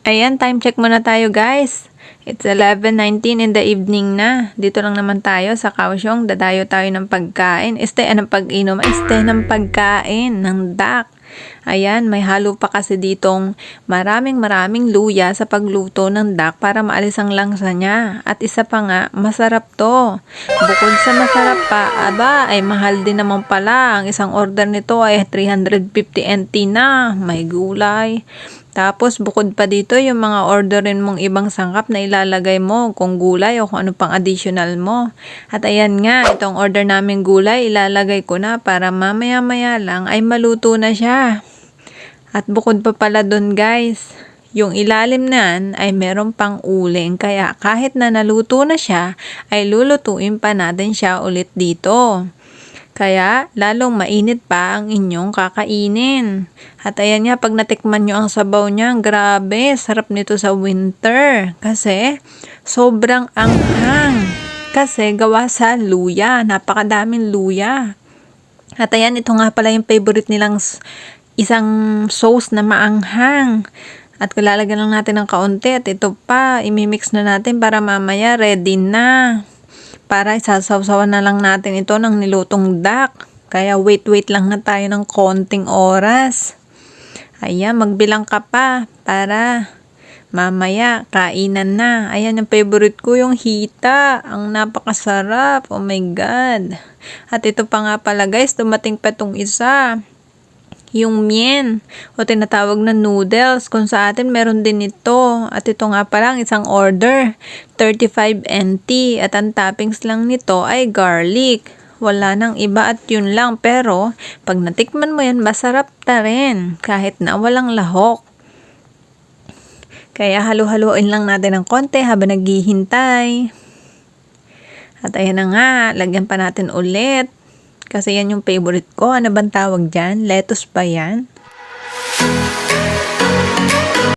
Ayan, time check muna tayo guys. It's 11:19 in the evening na. Dito lang naman tayo sa Kaohsiung. Dadayo tayo ng pagkain. Ng pag-inom. Ng pagkain ng dak. Ayan, may halo pa kasi ditong maraming luya sa pagluto ng dak para maalis ang langsa niya. At isa pa nga, masarap to. Bukod sa masarap pa, ay mahal din naman pala. Ang isang order nito ay 350 NT na. May gulay. Tapos, bukod pa dito, yung mga orderin mong ibang sangkap na ilalagay mo, kung gulay o kung ano pang additional mo. At ayan nga, itong order namin gulay, ilalagay ko na para mamaya-maya lang ay maluto na siya. At bukod pa pala dun guys, yung ilalim nan ay meron pang uling, kaya kahit na naluto na siya, ay lulutuin pa natin siya ulit dito. Kaya, lalong mainit pa ang inyong kakainin. At ayan nga, pag natikman nyo ang sabaw niya, grabe, sarap nito sa winter. Kasi, sobrang anghang. Kasi, gawa sa luya. Napakadaming luya. At ayan, ito nga pala yung favorite nilang isang sauce na maanghang. At lalagyan lang natin ng kaunti. At ito pa, imimix na natin para mamaya ready na. Para isasawsawan na lang natin ito ng nilutong dak. Kaya wait lang na tayo ng konting oras. Ayan, magbilang ka pa para mamaya kainan na. Ayan, yung favorite ko yung hita. Ang napakasarap. Oh my God. At ito pa nga pala guys, dumating pa itong isa. Yung mien o tinatawag na noodles, kung sa atin meron din ito. At ito nga pala ang isang order, 35 NT, at ang toppings lang nito ay garlic. Wala nang iba at yun lang, pero pag natikman mo yan, masarap ta rin kahit na walang lahok. Kaya halu-haluin lang natin ng konti habang naghihintay. At ayan na nga, lagyan pa natin ulit. Kasi yan yung favorite ko. Ano bang tawag dyan? Lettuce ba yan?